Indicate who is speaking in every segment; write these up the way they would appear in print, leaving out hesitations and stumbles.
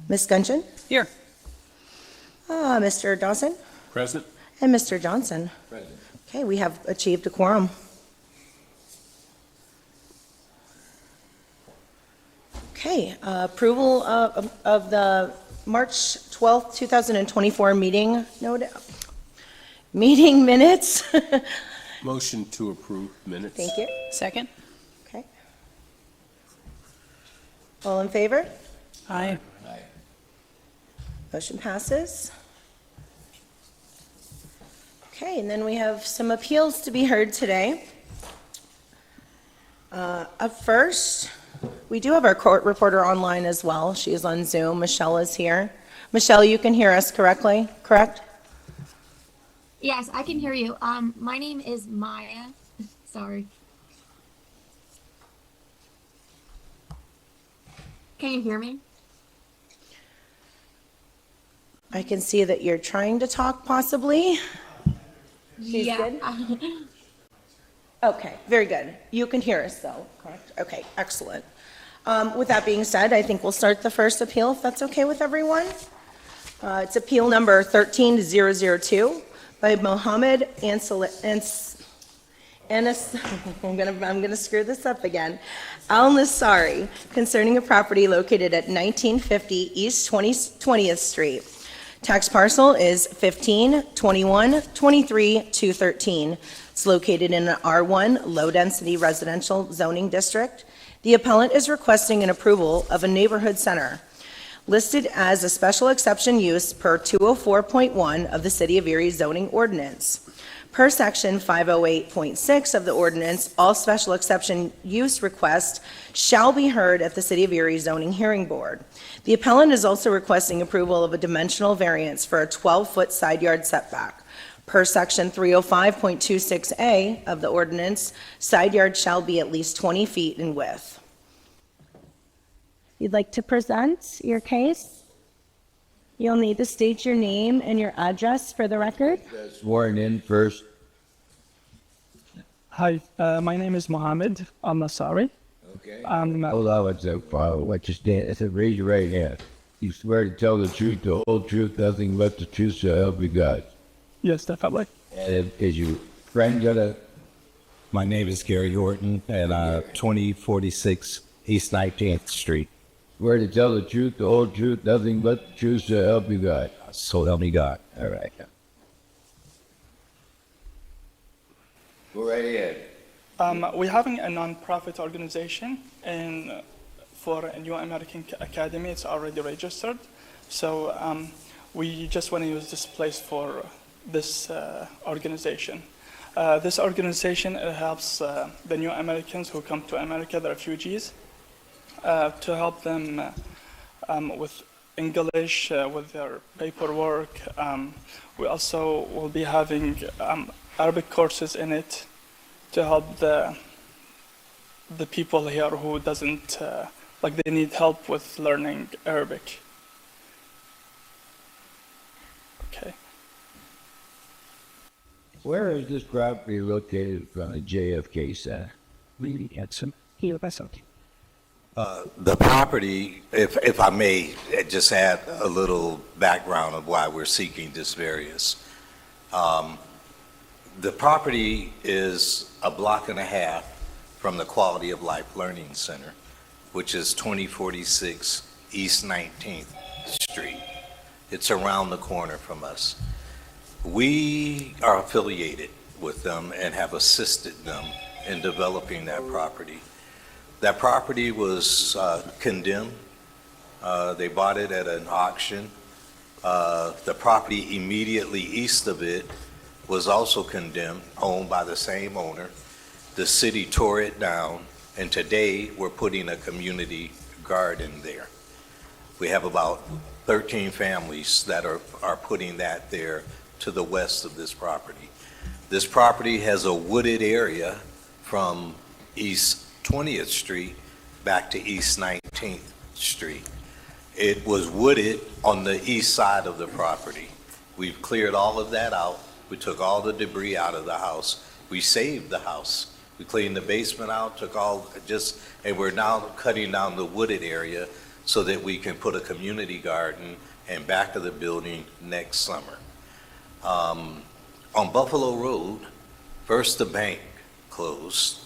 Speaker 1: Ms. Gungeon?
Speaker 2: Here.
Speaker 1: Mr. Dawson?
Speaker 3: Present.
Speaker 1: And Mr. Johnson?
Speaker 3: Present.
Speaker 1: Okay, we have achieved a quorum. Okay, approval of the March 12th, 2024 meeting minutes.
Speaker 3: Motion to approve minutes.
Speaker 1: Thank you.
Speaker 2: Second.
Speaker 1: Okay. All in favor?
Speaker 2: Aye.
Speaker 3: Aye.
Speaker 1: Motion passes. Okay, and then we have some appeals to be heard today. Up first, we do have our court reporter online as well. She is on Zoom. Michelle is here. Michelle, you can hear us correctly, correct?
Speaker 4: Yes, I can hear you. My name is Maya. Sorry. Can you hear me?
Speaker 1: I can see that you're trying to talk possibly. She's
Speaker 4: yeah.
Speaker 1: good? Okay, very good. You can hear us though, correct? Okay, excellent. With that being said, I think we'll start the first appeal, if that's okay with everyone. It's appeal number 13002 by Mohammed Anas, I'm gonna screw this up again. Al-Nasari, concerning a property located at 1950 East 20th Street. Tax parcel is 15-21-23-213. It's located in an R1 low-density residential zoning district. The appellant is requesting an approval of a neighborhood center listed as a special exception use per 204.1 of the City of Erie zoning ordinance. Per section 508.6 of the ordinance, all special exception use requests shall be heard at the City of Erie zoning hearing board. The appellant is also requesting approval of a dimensional variance for a 12-foot side yard setback. Per section 305.26A of the ordinance, side yard shall be at least 20 feet in width. You'd like to present your case? You'll need to state your name and your address for the record.
Speaker 5: Sworn in first.
Speaker 6: Hi, my name is Mohammed Al-Nasari.
Speaker 5: Okay.
Speaker 6: I'm
Speaker 5: Hold on one second, Father. What you stand? It said, raise your right hand. You swear to tell the truth, the whole truth, nothing but the truth, so help you God.
Speaker 6: yes, definitely.
Speaker 5: And is your friend gonna?
Speaker 7: My name is Gary Horton at 2046 East 19th Street.
Speaker 5: Swear to tell the truth, the whole truth, nothing but the truth, so help you God.
Speaker 7: So help me God.
Speaker 5: All right. Go right ahead.
Speaker 6: We're having a non-profit organization for a New American Academy. It's already registered. So we just want to use this place for this organization. This organization helps the new Americans who come to America, the refugees, to help them with English, with their paperwork. We also will be having Arabic courses in it to help the people here who doesn't, they need help with learning Arabic. Okay.
Speaker 5: Where is this property located from the JFK Center?
Speaker 7: The property, if I may just add a little background of why we're seeking this variance. The property is a block and a half from the Quality of Life Learning Center, which is 2046 East 19th Street. It's around the corner from us. We are affiliated with them and have assisted them in developing that property. That property was condemned. They bought it at an auction. The property immediately east of it was also condemned, owned by the same owner. The city tore it down, and today we're putting a community garden there. We have about 13 families that are putting that there to the west of this property. This property has a wooded area from East 20th Street back to East 19th Street. It was wooded on the east side of the property. We've cleared all of that out. We took all the debris out of the house. We saved the house. We cleaned the basement out, and we're now cutting down the wooded area so that we can put a community garden in back of the building next summer. On Buffalo Road, first the bank closed.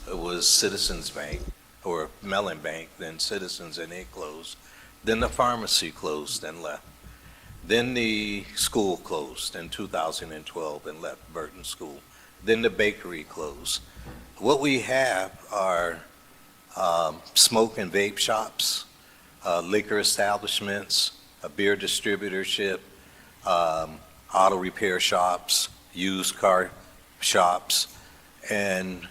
Speaker 7: It was Citizens Bank, or Mellon Bank, then Citizens, and it closed. Then the pharmacy closed and left. Then the school closed in 2012 and left Burton School. Then the bakery closed. What we have are smoke and vape shops, liquor establishments, a beer distributorship, auto repair shops, used car shops, and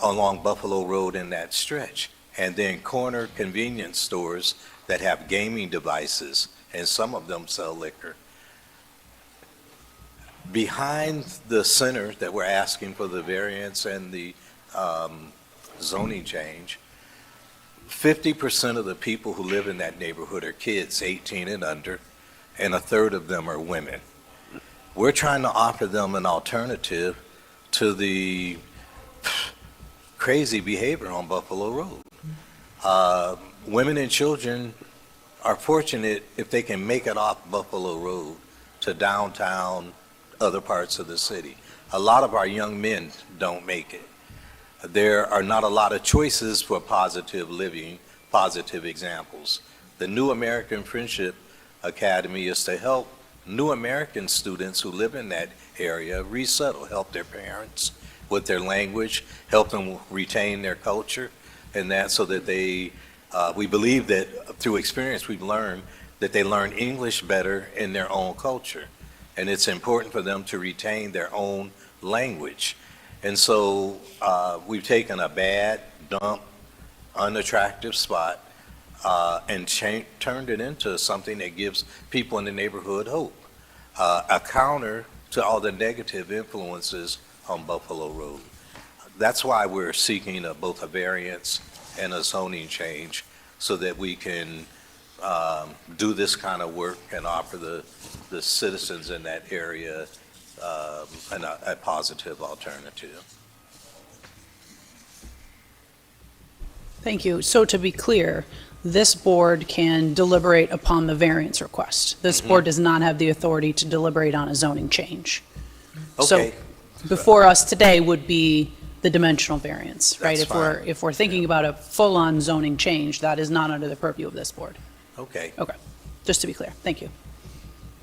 Speaker 7: along Buffalo Road in that stretch. And then corner convenience stores that have gaming devices, and some of them sell liquor. Behind the center that we're asking for the variance and the zoning change, 50% of the people who live in that neighborhood are kids 18 and under, and a third of them are women. We're trying to offer them an alternative to the crazy behavior on Buffalo Road. Women and children are fortunate if they can make it off Buffalo Road to downtown, other parts of the city. A lot of our young men don't make it. There are not a lot of choices for positive living, positive examples. The New American Friendship Academy is to help new American students who live in that area resettle, help their parents with their language, help them retain their culture, and that so that we believe that through experience we've learned that they learn English better in their own culture. And it's important for them to retain their own language. And so we've taken a bad, dump, unattractive spot and turned it into something that gives people in the neighborhood hope, a counter to all the negative influences on Buffalo Road. That's why we're seeking both a variance and a zoning change so that we can do this kind of work and offer the citizens in that area a positive alternative.
Speaker 2: Thank you. So to be clear, this board can deliberate upon the variance request. This board does not have the authority to deliberate on a zoning change.
Speaker 7: Okay.
Speaker 2: So before us today would be the dimensional variance, right?
Speaker 7: That's fine.
Speaker 2: If we're thinking about a full-on zoning change, that is not under the purview of this board.
Speaker 7: Okay.
Speaker 2: Okay, just to be clear. Thank you.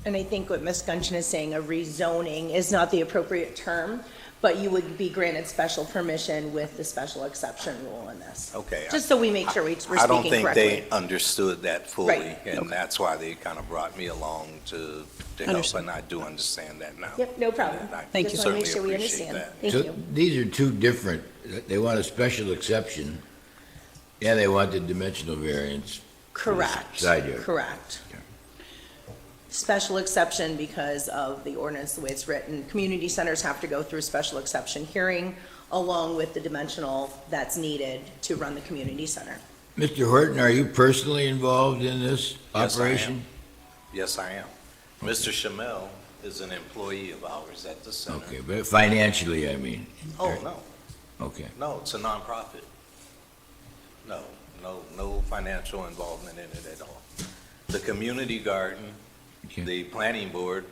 Speaker 1: And I think what Ms. Gunchin is saying, a rezoning is not the appropriate term, but you would be granted special permission with the special exception rule in this.
Speaker 7: Okay.
Speaker 1: Just so we make sure we're speaking
Speaker 7: I
Speaker 1: correctly.
Speaker 7: don't think they understood that fully,
Speaker 1: Right.
Speaker 7: and
Speaker 2: Okay.
Speaker 7: that's why they kind of brought me along to help,
Speaker 2: Understood.
Speaker 7: and I do understand that now.
Speaker 1: Yep, no problem.
Speaker 7: And I
Speaker 2: Thank you.
Speaker 1: Just want to make
Speaker 7: certainly
Speaker 1: sure we
Speaker 7: appreciate
Speaker 1: understand.
Speaker 7: that.
Speaker 1: Thank
Speaker 5: So
Speaker 1: you.
Speaker 5: these are two different, they want a special exception, and they want the dimensional variance.
Speaker 1: Correct.
Speaker 5: Side yard.
Speaker 1: Correct.
Speaker 5: Okay.
Speaker 1: Special exception because of the ordinance, the way it's written. Community centers have to go through a special exception hearing along with the dimensional that's needed to run the community center.
Speaker 5: Mr. Horton, are you personally involved in this
Speaker 7: Yes, I am.
Speaker 5: operation?
Speaker 7: Yes, I am. Mr. Shamel is an employee of ours at the center.
Speaker 5: Okay, but financially, I mean.
Speaker 7: Oh, no,
Speaker 5: Okay.
Speaker 7: no, it's a nonprofit. No financial involvement in it at all. The community garden,
Speaker 5: Okay.
Speaker 7: the planning board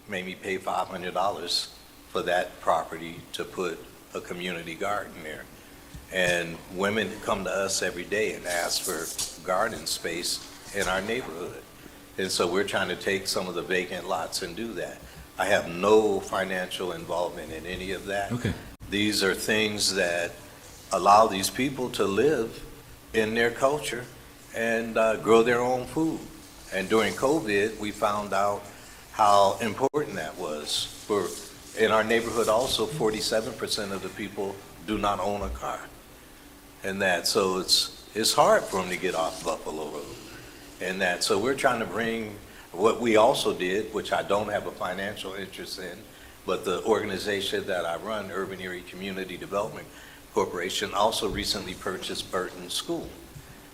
Speaker 7: made me pay $500 for that property to put a community garden there. And women come to us every day and ask for garden space in our neighborhood. And so we're trying to take some of the vacant lots and do that. I have no financial involvement in any of that.
Speaker 5: Okay.
Speaker 7: These are things that allow these people to live in their culture and grow their own food. And during COVID, we found out how important that was. In our neighborhood also, 47% of the people do not own a car. So it's hard for them to get off Buffalo Road. So we're trying to bring what we also did, which I don't have a financial interest in, but the organization that I run, Urban Erie Community Development Corporation, also recently purchased Burton School,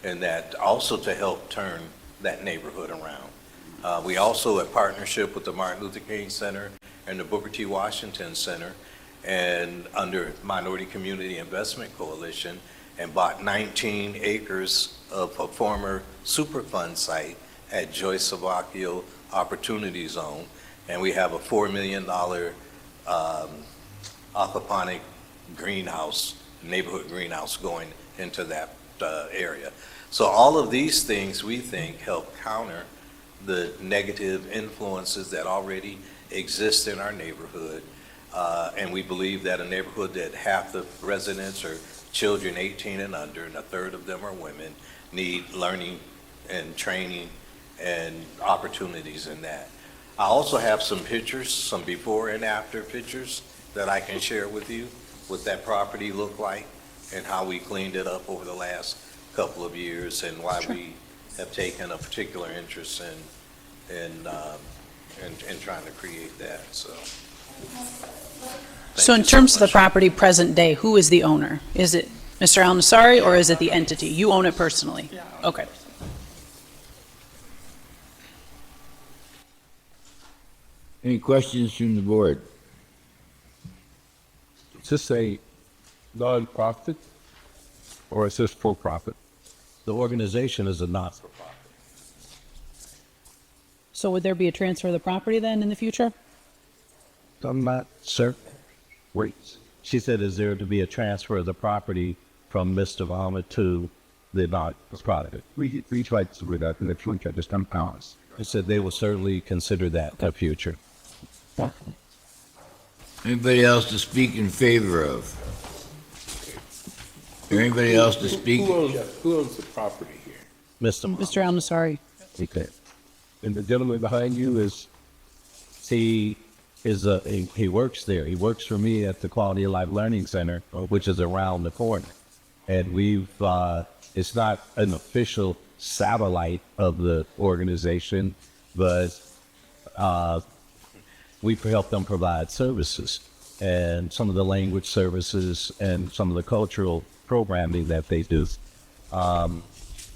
Speaker 7: and that also to help turn that neighborhood around. We also, in partnership with the Martin Luther King Center and the Booker T. Washington Center, and under Minority Community Investment Coalition, and bought 19 acres of a former Superfund site at Joyce Savacchio Opportunity Zone, and we have a $4 million aquaponic greenhouse, neighborhood greenhouse going into that area. So all of these things, we think, help counter the negative influences that already exist in our neighborhood. And we believe that a neighborhood that half the residents are children 18 and under, and a third of them are women, need learning and training and opportunities in that. I also have some pictures, some before and after pictures that I can share with you, what that property looked like and how we cleaned it up over the last couple of years, and why we have taken a particular interest in trying to create that, so.
Speaker 2: So in terms of the property present day, who is the owner? Is it Mr. Al-Nassari, or is it the entity? You own it personally?
Speaker 6: Yeah.
Speaker 2: Okay.
Speaker 5: Any questions from the board?
Speaker 3: Is this a non-profit or is this for profit?
Speaker 8: The organization is a not-for-profit.
Speaker 2: So would there be a transfer of the property then in the future?
Speaker 8: I'm not certain. Wait. She said, is there to be a transfer of the property from Mr. Valma to the not-for-profit?
Speaker 5: We tried to do that in the future, just pounds.
Speaker 8: I said they will certainly consider that in the future.
Speaker 5: Anybody else to speak in favor of? Anybody else to speak?
Speaker 3: Who owns the property here?
Speaker 8: Mr.
Speaker 2: Mr. Al-Nassari?
Speaker 3: Okay. And the gentleman behind you is,
Speaker 8: He works there. He works for me at the Quality of Life Learning Center, which is around the corner. And it's not an official satellite of the organization, but we help them provide services and some of the language services and some of the cultural programming that they do.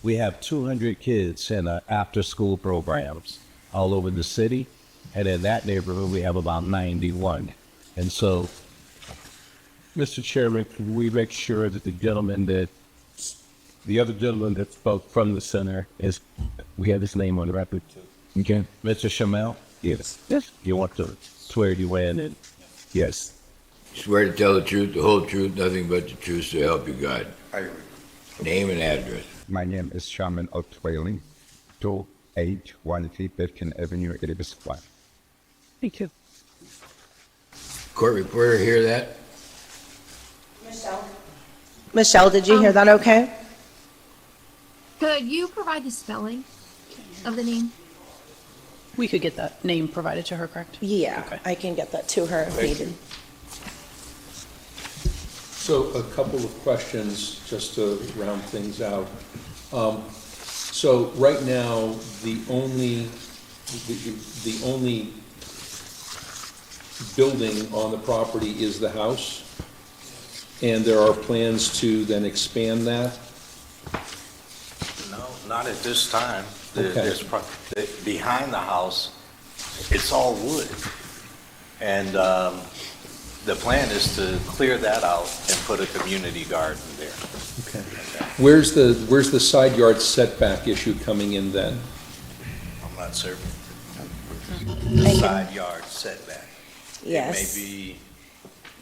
Speaker 8: We have 200 kids in after-school programs all over the city, and in that neighborhood we have about 91. And so,
Speaker 3: Mr. Chairman, can we make sure that the other gentleman that spoke from the center we have his name on the record too?
Speaker 5: Okay.
Speaker 8: Mr. Shamel,
Speaker 3: Yes.
Speaker 8: you want to swear you in?
Speaker 3: Yes.
Speaker 5: Swear to tell the truth, the whole truth, nothing but the truth, so help you God. Name and address.
Speaker 9: My name is Shaman Oakwhaling, 2813 Pitkin Avenue, Elibis Square.
Speaker 2: Thank you.
Speaker 5: Court reporter, hear that?
Speaker 1: Michelle, did you hear that okay?
Speaker 4: Could you provide the spelling of the name?
Speaker 2: We could get that name provided to her, correct?
Speaker 1: Yeah,
Speaker 2: Okay.
Speaker 1: I can get that to her if needed.
Speaker 10: So a couple of questions just to round things out. So right now, the only building on the property is the house, and there are plans to then expand that?
Speaker 7: No, not at this time.
Speaker 10: Okay.
Speaker 7: Behind the house, it's all wood. And the plan is to clear that out and put a community garden there.
Speaker 10: Okay. Where's the side yard setback issue coming in then?
Speaker 7: I'm not certain. The side yard setback.
Speaker 1: Yes.
Speaker 7: It may be,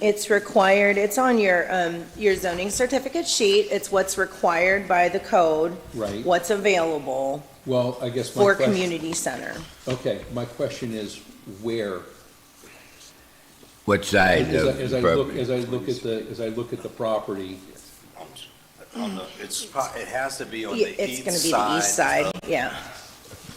Speaker 1: It's required, it's on your zoning certificate sheet. It's what's required by the code.
Speaker 10: Right.
Speaker 1: What's available
Speaker 10: Well, I guess my
Speaker 1: for
Speaker 10: question.
Speaker 1: community center.
Speaker 10: Okay, my question is where?
Speaker 5: What side
Speaker 10: As
Speaker 5: of the property?
Speaker 10: As I look at the property,
Speaker 7: it has to be on
Speaker 1: Yeah,
Speaker 7: the
Speaker 1: It's
Speaker 7: east
Speaker 1: going to be the east side,
Speaker 7: of-
Speaker 1: yeah.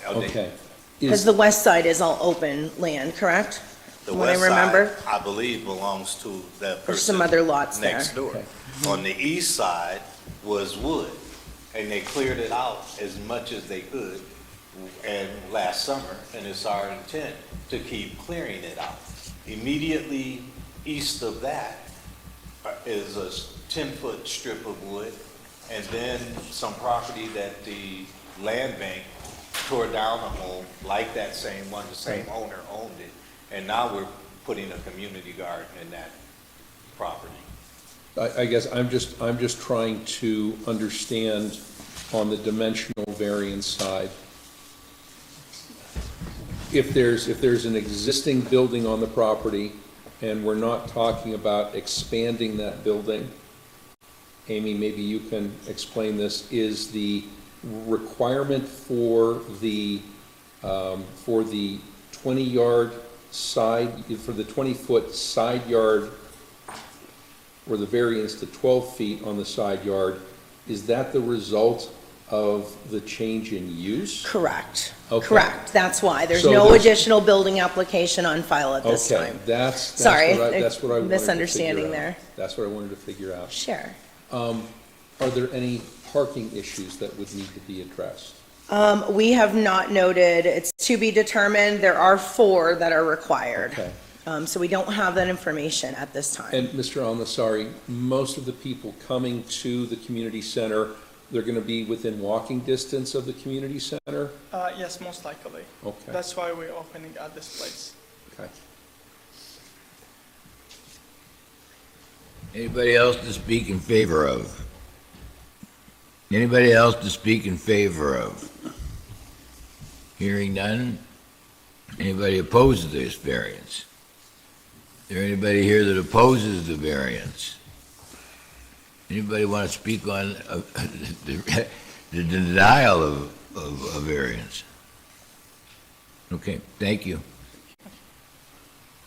Speaker 7: of the-
Speaker 10: okay.
Speaker 1: Because
Speaker 10: Is,
Speaker 1: the west side is all open land, correct?
Speaker 7: The
Speaker 1: What I
Speaker 7: west side,
Speaker 1: remember.
Speaker 7: I believe, belongs to that person.
Speaker 1: There's some other lots there.
Speaker 7: Next door.
Speaker 10: Okay.
Speaker 7: On the east side was wood, and they cleared it out as much as they could and last summer, and it's our intent to keep clearing it out. Immediately east of that is a 10-foot strip of wood, and then some property that the land bank tore down a home, like that same one, the same owner owned it, and now we're putting a community garden in that property.
Speaker 10: I guess I'm just trying to understand on the dimensional variance side. If there's an existing building on the property and we're not talking about expanding that building, Amy, maybe you can explain this, is the requirement for the 20-yard side, for the 20-foot side yard, or the variance to 12 feet on the side yard, is that the result of the change in use?
Speaker 1: Correct.
Speaker 10: Okay.
Speaker 1: Correct. That's why. There's
Speaker 10: So
Speaker 1: no
Speaker 10: there's-
Speaker 1: additional building application on file at this
Speaker 10: Okay,
Speaker 1: time.
Speaker 10: that's
Speaker 1: Sorry,
Speaker 10: that's what I wanted to
Speaker 1: misunderstanding
Speaker 10: figure out.
Speaker 1: there.
Speaker 10: That's what I wanted to figure out.
Speaker 1: Sure.
Speaker 10: Are there any parking issues that would need to be addressed?
Speaker 1: We have not noted, it's to be determined. There are 4 that are required.
Speaker 10: Okay.
Speaker 1: So we don't have that information at this time.
Speaker 10: And Mr. Almasari, most of the people coming to the community center, they're going to be within walking distance of the community center?
Speaker 6: Yes, most likely.
Speaker 10: Okay.
Speaker 6: That's why we're opening at this place.
Speaker 10: Okay.
Speaker 5: Anybody else to speak in favor of? Anybody else to speak in favor of? Hearing none? Anybody opposed to this variance? Is there anybody here that opposes the variance? Anybody want to speak on the denial of a variance? Okay, thank you.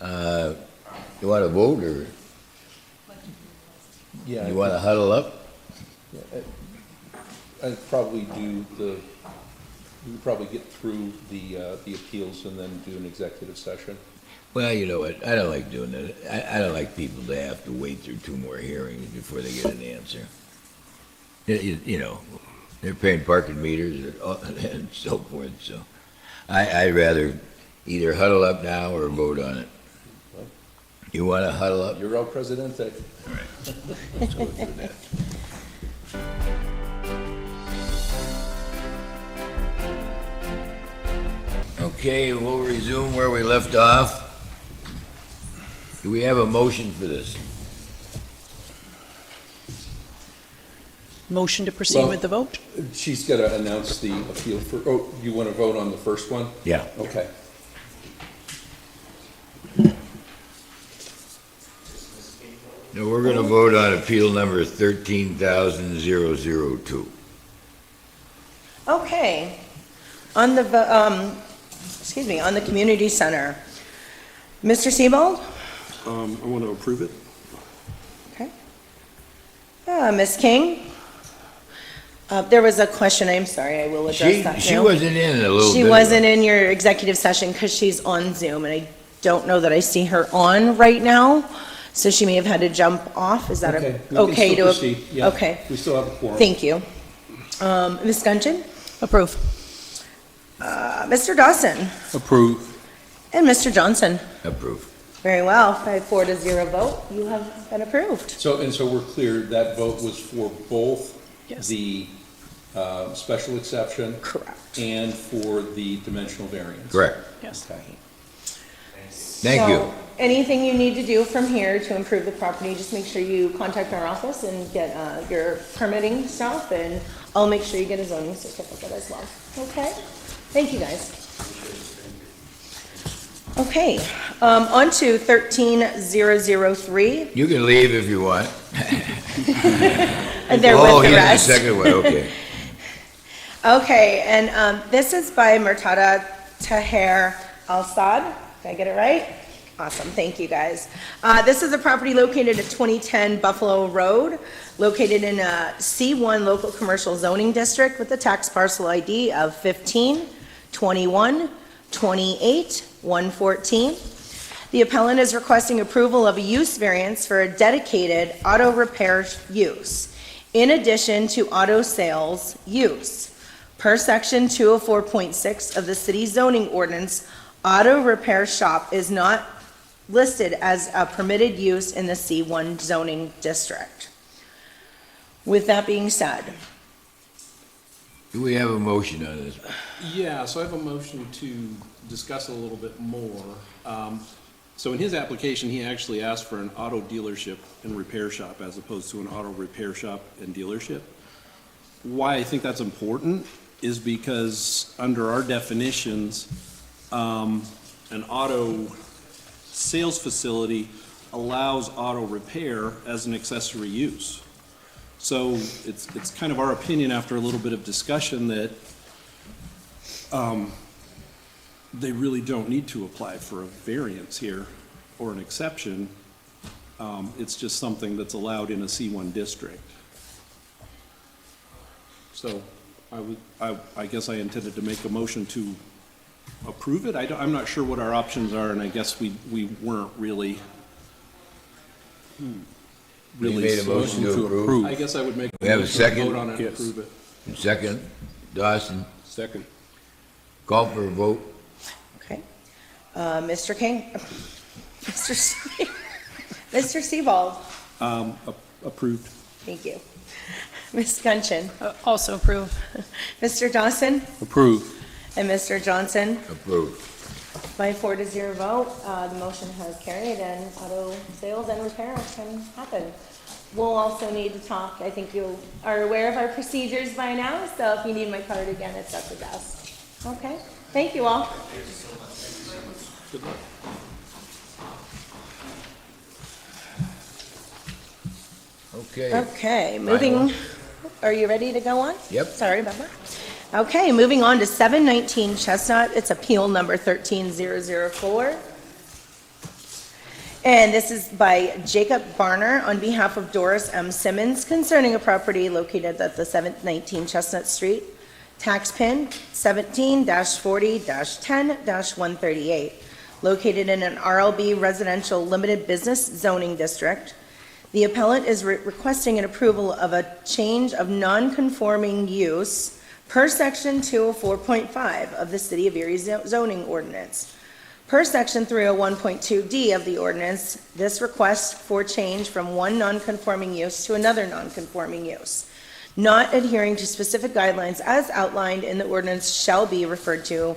Speaker 5: You want to vote, or
Speaker 10: Yeah.
Speaker 5: you want to huddle up?
Speaker 10: I'd probably we would probably get through the appeals and then do an executive session.
Speaker 5: Well, you know what, I don't like doing that. I don't like people to have to wait through 2 more hearings before they get an answer. You know, they're paying parking meters and so forth, so I'd rather either huddle up now or vote on it. You want to huddle up?
Speaker 10: You're El Presidente.
Speaker 5: All right, let's go through that. Okay, we'll resume where we left off. Do we have a motion for this?
Speaker 2: Motion to proceed
Speaker 10: Well-
Speaker 2: with the vote?
Speaker 10: She's got to announce the appeal for, oh, you want to vote on the first one?
Speaker 5: Yeah.
Speaker 10: Okay.
Speaker 5: No, we're going to vote on appeal number 13,002.
Speaker 1: Okay. On the, on the community center. Mr. Sebald?
Speaker 11: I want to approve it.
Speaker 1: Okay. Ms. King? There was a question, I'm sorry, I will address that now.
Speaker 5: She wasn't in a little bit.
Speaker 1: She wasn't in your executive session because she's on Zoom, and I don't know that I see her on right now, so she may have had to jump off. Is that
Speaker 10: Okay, we can
Speaker 1: okay
Speaker 10: still
Speaker 1: to?
Speaker 10: proceed. Yeah,
Speaker 1: Okay,
Speaker 10: we still have a quorum.
Speaker 1: thank you. Ms. Gungeon?
Speaker 2: Approve.
Speaker 1: Mr. Dawson?
Speaker 10: Approve.
Speaker 1: And Mr. Johnson?
Speaker 5: Approve.
Speaker 1: Very well, 5-4 vote, you have been approved.
Speaker 10: So we're clear, that vote was for both
Speaker 2: Yes.
Speaker 10: the special exception
Speaker 1: Correct.
Speaker 10: and for the dimensional variance?
Speaker 5: Correct.
Speaker 2: Yes.
Speaker 10: Okay.
Speaker 5: Thank you.
Speaker 1: So, anything you need to do from here to improve the property, just make sure you contact our office and get your permitting stuff, and I'll make sure you get a zoning certificate as well. Okay? Thank you, guys. Okay, on to 13,003.
Speaker 5: You can leave if you want.
Speaker 1: And they're
Speaker 5: Oh,
Speaker 1: with the
Speaker 5: he's the
Speaker 1: rest.
Speaker 5: second one, okay.
Speaker 1: Okay, and this is by Murtada Taher Al-Sad. Did I get it right? Awesome, thank you, guys. This is a property located at 2010 Buffalo Road, located in a C1 local commercial zoning district with a tax parcel ID of 15, 21, 28, 114. The appellant is requesting approval of a use variance for a dedicated auto repair use, in addition to auto sales use. Per section 204.6 of the city zoning ordinance, auto repair shop is not listed as a permitted use in the C1 zoning district. With that being said,
Speaker 5: Do we have a motion on this?
Speaker 11: Yeah, so I have a motion to discuss it a little bit more. So in his application, he actually asked for an auto dealership and repair shop as opposed to an auto repair shop and dealership. Why I think that's important is because under our definitions, an auto sales facility allows auto repair as an accessory use. So it's kind of our opinion after a little bit of discussion that they really don't need to apply for a variance here or an exception. It's just something that's allowed in a C1 district. So I guess I intended to make a motion to approve it. I'm not sure what our options are, and I guess we weren't really.
Speaker 5: You made a motion to approve.
Speaker 11: I guess I would make.
Speaker 5: We have a
Speaker 11: motion to
Speaker 5: second?
Speaker 11: Vote on it and
Speaker 3: Yes.
Speaker 11: approve it.
Speaker 5: Second, Dawson,
Speaker 3: Second.
Speaker 5: call for a vote.
Speaker 1: Okay. Mr. King, Mr. Seabold,
Speaker 11: Approved.
Speaker 1: thank you. Ms. Gunchin,
Speaker 2: Also approve.
Speaker 1: Mr. Dawson,
Speaker 3: Approve.
Speaker 1: and Mr. Johnson.
Speaker 5: Approved.
Speaker 1: By 4-0 vote, the motion has carried and auto sales and repair can happen. We'll also need to talk, I think you are aware of our procedures by now, so if you need my card again, it's at the desk. Okay, thank you all.
Speaker 11: Good luck.
Speaker 5: Okay.
Speaker 1: Okay, moving, are you ready to go on?
Speaker 5: Yep.
Speaker 1: Sorry about that. Okay, moving on to 719 Chestnut, it's appeal number 13004. And this is by Jacob Barner on behalf of Doris M. Simmons concerning a property located at the 719 Chestnut Street, tax pin 17-40-10-138, located in an RLB Residential Limited Business Zoning District. The appellant is requesting an approval of a change of non-conforming use per section 204.5 of the City of Erie zoning ordinance. Per section 301.2D of the ordinance, this request for change from one non-conforming use to another non-conforming use, not adhering to specific guidelines as outlined in the ordinance, shall be referred to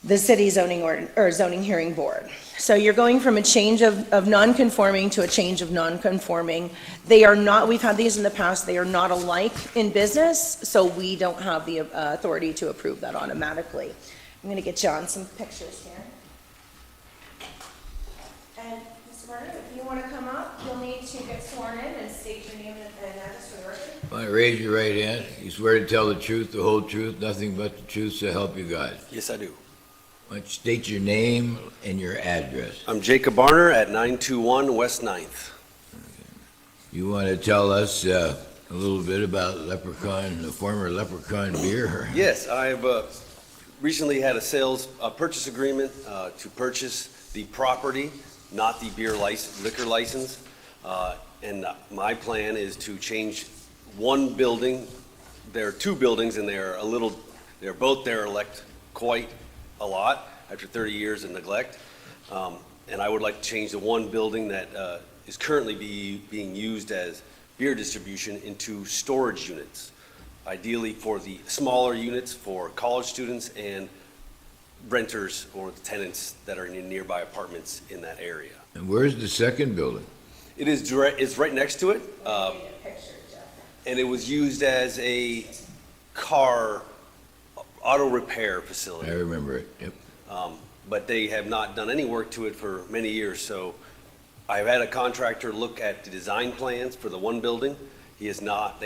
Speaker 1: the city zoning zoning hearing board. So you're going from a change of non-conforming to a change of non-conforming. They are not, we've had these in the past, they are not alike in business, so we don't have the authority to approve that automatically. I'm gonna get John some pictures here. And Mr. Barner, if you wanna come up, you'll need to get sworn in and state your name and address for the record.
Speaker 5: All right, raise your right hand. You swear to tell the truth, the whole truth, nothing but the truth, so help you God.
Speaker 11: Yes, I do.
Speaker 5: Why don't you state your name and your address?
Speaker 11: I'm Jacob Barner at 921 West 9th.
Speaker 5: You want to tell us a little bit about Leprechaun, the former Leprechaun beer?
Speaker 11: Yes, I've recently had a purchase agreement to purchase the property, not the liquor license. And my plan is to change one building. There are two buildings and they're both derelict quite a lot after 30 years of neglect. And I would like to change the one building that is currently being used as beer distribution into storage units, ideally for the smaller units for college students and renters or the tenants that are in nearby apartments in that area.
Speaker 5: And where's the second building?
Speaker 11: It's right next to it, and it was used as a car auto repair facility.
Speaker 5: I remember it, yep.
Speaker 11: But they have not done any work to it for many years, so I've had a contractor look at the design plans for the one building. They have not.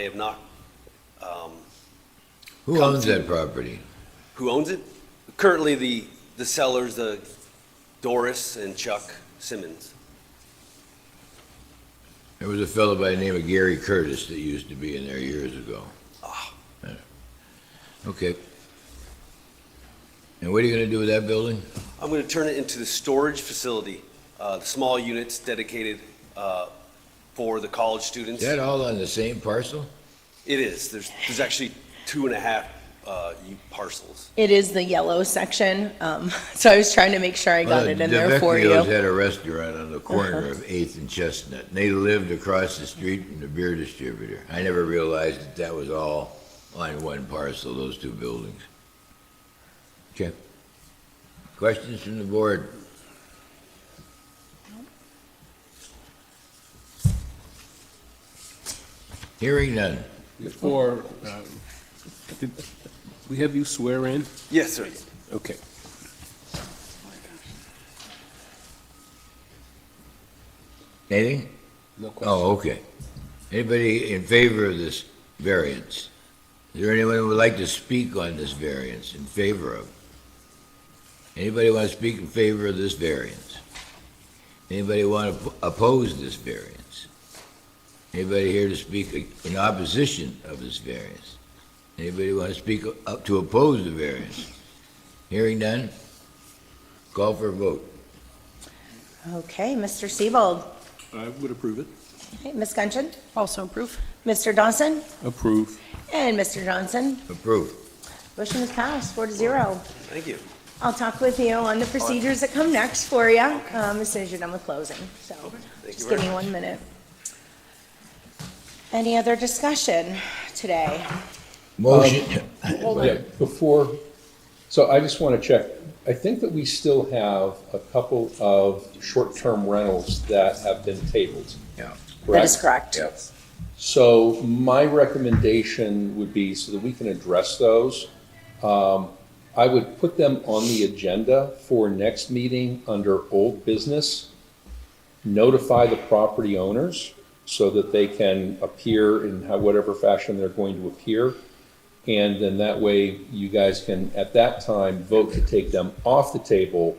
Speaker 5: Who owns that property?
Speaker 11: Who owns it? Currently, the sellers, Doris and Chuck Simmons.
Speaker 5: There was a fellow by the name of Gary Curtis that used to be in there years ago. Okay. And what are you gonna do with that building?
Speaker 11: I'm going to turn it into the storage facility, the small units dedicated for the college students.
Speaker 5: Is that all on the same parcel?
Speaker 11: It is. There's actually 2.5 parcels.
Speaker 1: It is the yellow section, so I was trying to make sure I got it in there for you.
Speaker 5: The Vecchios had a restaurant on the corner of 8th and Chestnut, and they lived across the street from the beer distributor. I never realized that was all on one parcel, those two buildings. Okay. Questions from the board? Hearing none.
Speaker 3: Before, did we have you swear in?
Speaker 11: Yes, sir.
Speaker 3: Okay.
Speaker 5: Anything?
Speaker 3: No question.
Speaker 5: Oh, okay. Anybody in favor of this variance? Is there anyone who would like to speak on this variance, in favor of? Anybody want to speak in favor of this variance? Anybody want to oppose this variance? Anybody here to speak in opposition of this variance? Anybody want to speak up to oppose the variance? Hearing none? Call for a vote.
Speaker 1: Okay, Mr. Siebold.
Speaker 3: I would approve it.
Speaker 1: Okay, Ms. Genshin?
Speaker 2: Also approve?
Speaker 1: Mr. Dawson?
Speaker 3: Approve.
Speaker 1: And Mr. Johnson?
Speaker 5: Approved.
Speaker 1: Motion is passed, 4-0.
Speaker 11: Thank you.
Speaker 1: I'll talk with you on the procedures that come next for you, as soon as you're done with closing. So,
Speaker 11: Thank
Speaker 1: just
Speaker 11: you
Speaker 1: give
Speaker 11: very
Speaker 1: me
Speaker 11: much.
Speaker 1: 1 minute. Any other discussion today?
Speaker 5: Motion.
Speaker 10: Yeah, before, so I just want to check. I think that we still have a couple of short-term rentals that have been tabled.
Speaker 5: Yeah.
Speaker 1: That is correct.
Speaker 10: Yes. So my recommendation would be, so that we can address those, I would put them on the agenda for next meeting under old business. Notify the property owners so that they can appear in whatever fashion they're going to appear. And then that way, you guys can, at that time, vote to take them off the table.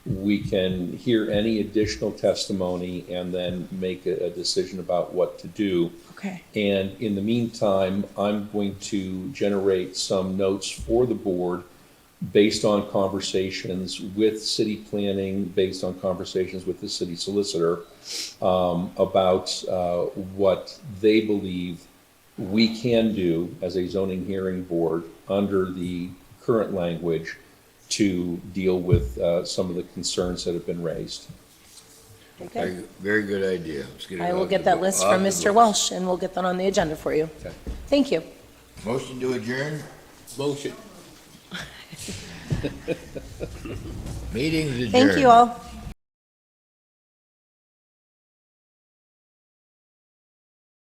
Speaker 10: We can hear any additional testimony and then make a decision about what to do.
Speaker 1: Okay.
Speaker 10: And in the meantime, I'm going to generate some notes for the board based on conversations with city planning, based on conversations with the city solicitor, about what they believe we can do as a zoning hearing board under the current language to deal with some of the concerns that have been raised.
Speaker 1: Okay.
Speaker 5: Very good idea. Let's get it
Speaker 1: I will
Speaker 5: off
Speaker 1: get
Speaker 5: the
Speaker 1: that
Speaker 5: bo-
Speaker 1: list
Speaker 5: off
Speaker 1: from
Speaker 5: the
Speaker 1: Mr.
Speaker 5: books.
Speaker 1: Welsh, and we'll get that on the agenda for you.
Speaker 10: Okay.
Speaker 1: Thank you.
Speaker 5: Motion to adjourn?
Speaker 3: Motion.
Speaker 5: Meeting's adjourned.
Speaker 1: Thank you all.